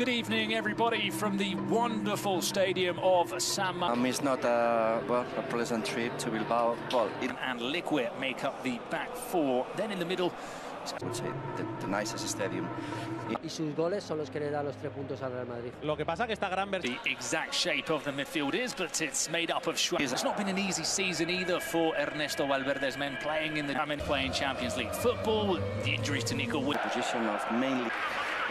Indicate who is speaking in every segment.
Speaker 1: Good evening, everybody, from the wonderful stadium of San Mamés.
Speaker 2: It's not a pleasant trip to Bilbao.
Speaker 1: And Liquid make up the back four. Then in the middle,
Speaker 2: I would say the nicest stadium.
Speaker 3: Y sus goles son los que le dan los 3 puntos al Real Madrid.
Speaker 4: Lo que pasa que esta gran
Speaker 1: the exact shape of the midfield is, but it's made up of It's not been an easy season either for Ernesto Valverde's men playing in playing Champions League football. The injuries to Nico Williams.
Speaker 2: Position of mainly.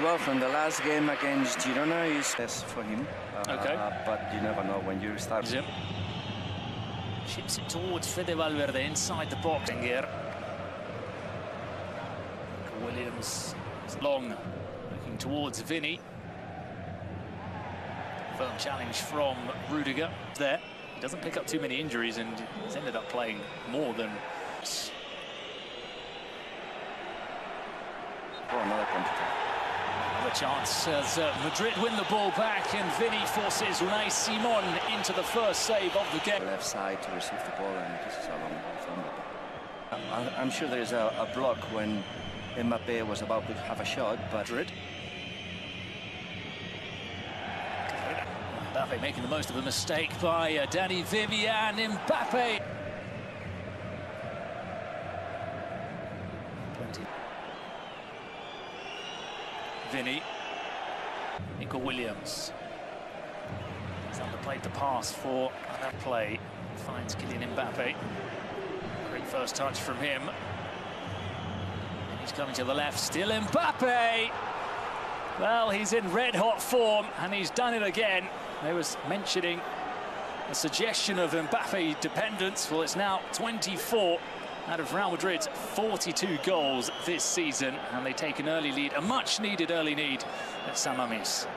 Speaker 2: Well, from the last game against Girona is best for him.
Speaker 1: Okay.
Speaker 2: But you never know when you start.
Speaker 1: Yep. Chips it towards Fede Valverde inside the box. Here. Williams is long, looking towards Vini. Firm challenge from Rodrygo there. He doesn't pick up too many injuries and he's ended up playing more than.
Speaker 2: Oh, another counter.
Speaker 1: Another chance as Madrid win the ball back and Vini forces Unai Simon into the first save of the game.
Speaker 2: Left side to receive the ball, and this is a long ball from Mbappé. I'm sure there is a block when Mbappé was about to have a shot, but
Speaker 1: Madrid. Mbappé making the most of a mistake by Dani Vivian. Mbappé. Vini. Nico Williams. He's underplayed the pass for that play. Finds Kylian Mbappé. Great first touch from him. And he's coming to the left. Still Mbappé. Well, he's in red-hot form, and he's done it again. There was mentioning a suggestion of Mbappé dependence. Well, it's now 24 out of Real Madrid's 42 goals this season, and they take an early lead, a much-needed early lead at San Mamés.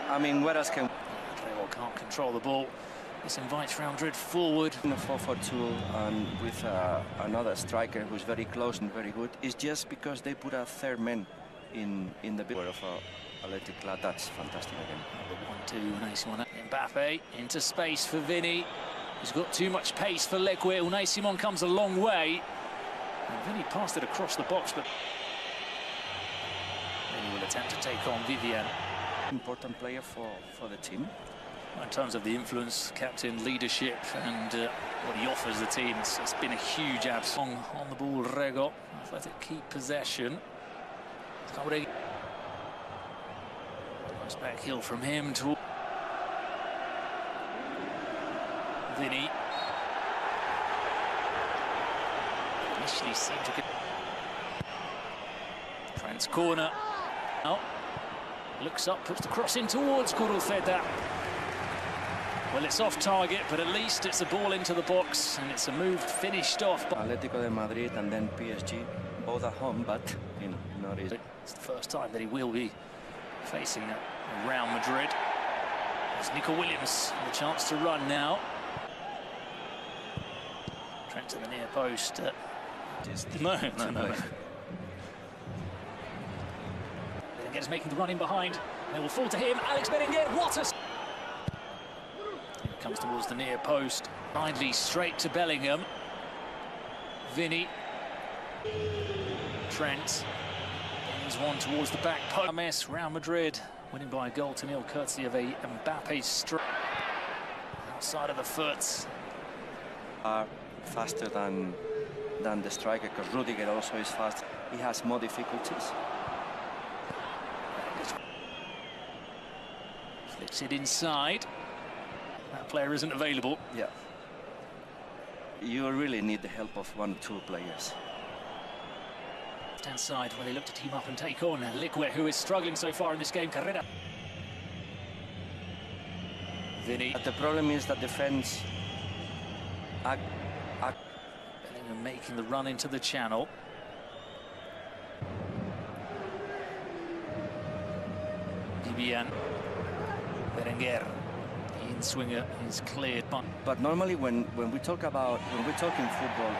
Speaker 2: I mean, where else can...
Speaker 1: They can't control the ball. This invites Real Madrid forward.
Speaker 2: In a 4-4-2 and with another striker who's very close and very good, it's just because they put a third man in the middle of Athletic Club. That's fantastic again.
Speaker 1: The 1-2, Mbappé into space for Vini. He's got too much pace for Leque. Unai Simon comes a long way. And Vini passed it across the box, but Vini will attempt to take on Vivian.
Speaker 2: Important player for the team.
Speaker 1: In terms of the influence, captain, leadership, and what he offers the team, it's been a huge absence. On the ball, Rego. Athletic keep possession. Nice back heel from him to Vini. Initially seemed to get Trent's corner. Now looks up, puts the cross in towards Goles. Well, it's off target, but at least it's a ball into the box, and it's a move finished off by
Speaker 2: Atletico de Madrid and then PSG, both at home, but you know, not easy.
Speaker 1: It's the first time that he will be facing Real Madrid. There's Nico Williams, the chance to run now. Trent to the near post. No. Bellinger's making the run in behind. They will fall to him. Alex Bellinger, what a... He comes towards the near post. Blindly straight to Bellingham. Vini. Trent. There's one towards the back post. Real Madrid winning by a goal to nil, courtesy of a Mbappé strike. Outside of the foot.
Speaker 2: Faster than the striker, because Rodrygo also is fast. He has more difficulties.
Speaker 1: Flips it inside. That player isn't available.
Speaker 2: Yeah. You really need the help of 1 or 2 players.
Speaker 1: Left-hand side where they look to team up and take on Liquid, who is struggling so far in this game. Carrera. Vini.
Speaker 2: But the problem is that defense.
Speaker 1: Bellingham making the run into the channel. Vivian. Berenguer. The in-swinger is cleared.
Speaker 2: But normally when we're talking football,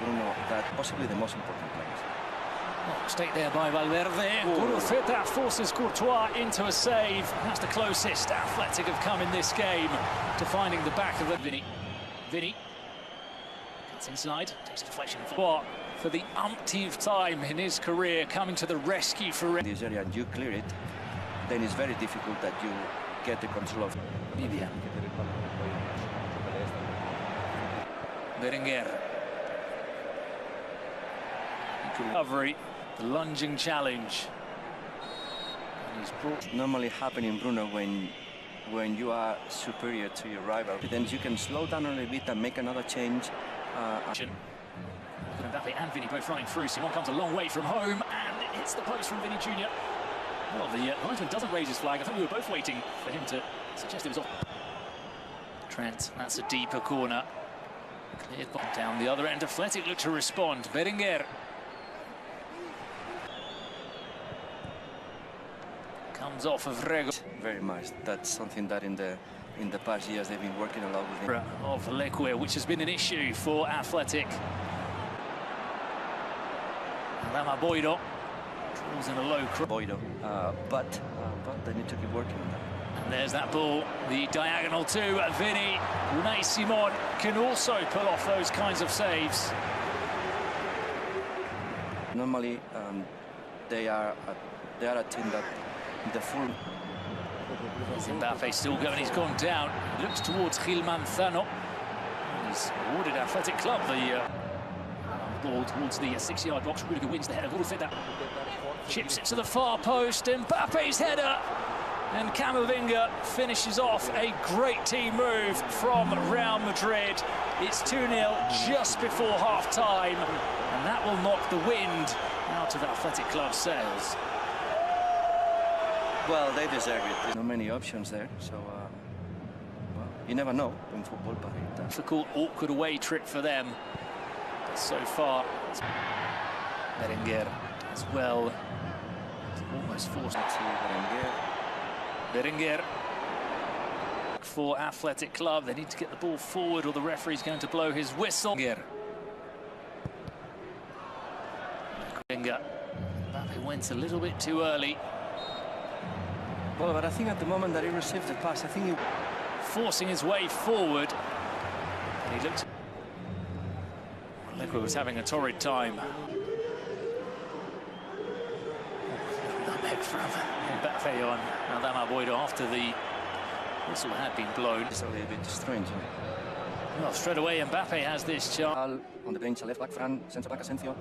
Speaker 2: Bruno, that possibly the most important players.
Speaker 1: Oh, mistake there by Valverde. Goles forces Courtois into a save. That's the closest Athletic have come in this game to finding the back of the Vini. Gets inside, takes a deflection for the umpteenth time in his career, coming to the rescue for
Speaker 2: this area, and you clear it. then it's very difficult that you get the control of.
Speaker 1: Vivian. Berenguer. Recovery, the lunging challenge. And he's brought.
Speaker 2: Normally happening, Bruno, when you are superior to your rival, then you can slow down a little bit and make another change.
Speaker 1: Mbappé and Vini both running through. Simon comes a long way from home and it hits the post from Vini Júnior. Well, the linesman doesn't raise his flag. I think we were both waiting for him to suggest it was off. Trent, that's a deeper corner. Cleared down the other end. Athletic look to respond. Berenguer. Comes off of Rodrygo.
Speaker 2: Very much. That's something that in the past years they've been working a lot with him.
Speaker 1: Of Leque, which has been an issue for Athletic. Lama Boido draws in a low cross.
Speaker 2: Boido, but they need to keep working on that.
Speaker 1: And there's that ball, the diagonal to Vini. Unai Simon can also pull off those kinds of saves.
Speaker 2: Normally, they are a team that the full.
Speaker 1: Mbappé still going, he's gone down. He looks towards Gil Manzano. He's awarded Athletic Club the ball towards the 6-yard box. Rodrygo wins the header. Goles chips it to the far post. Mbappe's header. And Camavinga finishes off a great team move from Real Madrid. It's 2-0 just before half-time. And that will knock the wind out of Athletic Club's sails.
Speaker 2: Well, they deserve it. There's not many options there, so well, you never know in football, but
Speaker 1: difficult, awkward away trip for them. But so far, Berenguer as well. It's almost forced to Berenguer for Athletic Club. They need to get the ball forward, or the referee's going to blow his whistle. Mbappé went a little bit too early.
Speaker 2: Well, but I think at the moment that he received the pass, I think he
Speaker 1: forcing his way forward. And he looked. Leque was having a torrid time. Nutmeg from Mbappé on Lama Boido after the whistle had been blown.
Speaker 2: It's a little bit strange.
Speaker 1: Well, straight away Mbappé has this chance.
Speaker 2: On the bench, left back, Fran, centre back, Asensio.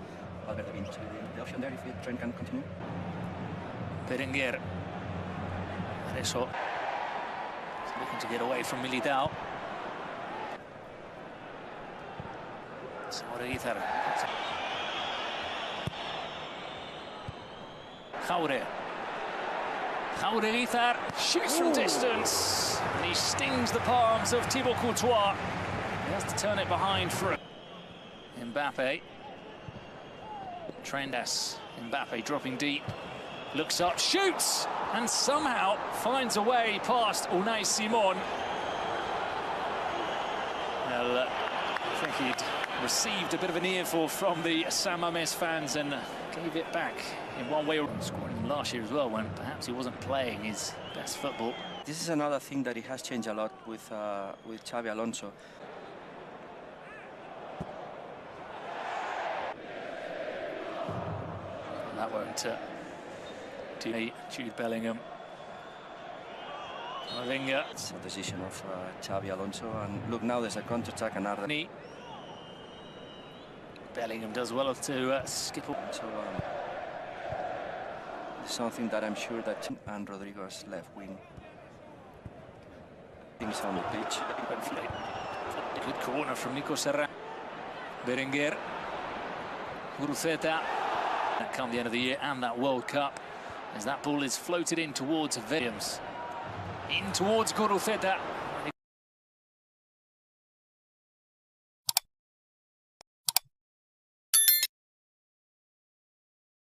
Speaker 2: Valverde being the option there if Trent can continue.
Speaker 1: Berenguer. Eso. Looking to get away from Militao. Rodrygo. Rodrygo shoots from distance. And he stings the palms of Thibaut Courtois. He has to turn it behind for Mbappé. Trent. Mbappé dropping deep. Looks up, shoots, and somehow finds a way past Unai Simon. Well, I think he'd received a bit of an earful from the San Mamés fans and gave it back in one way or another. Scoring last year as well, when perhaps he wasn't playing his best football.
Speaker 2: This is another thing that he has changed a lot with Xabi Alonso.
Speaker 1: And that won't Jude Bellingham. Camavinga.
Speaker 2: It's a decision of Xabi Alonso, and look, now there's a counter-attack and Arnold.
Speaker 1: Bellingham does well to skip.
Speaker 2: So something that I'm sure that and Rodrygo's left wing. Things on the pitch.
Speaker 1: Good corner from Nico Serra. Berenguer. Guruceta. That come the end of the year and that World Cup. As that ball is floated in towards Williams. In towards Goles.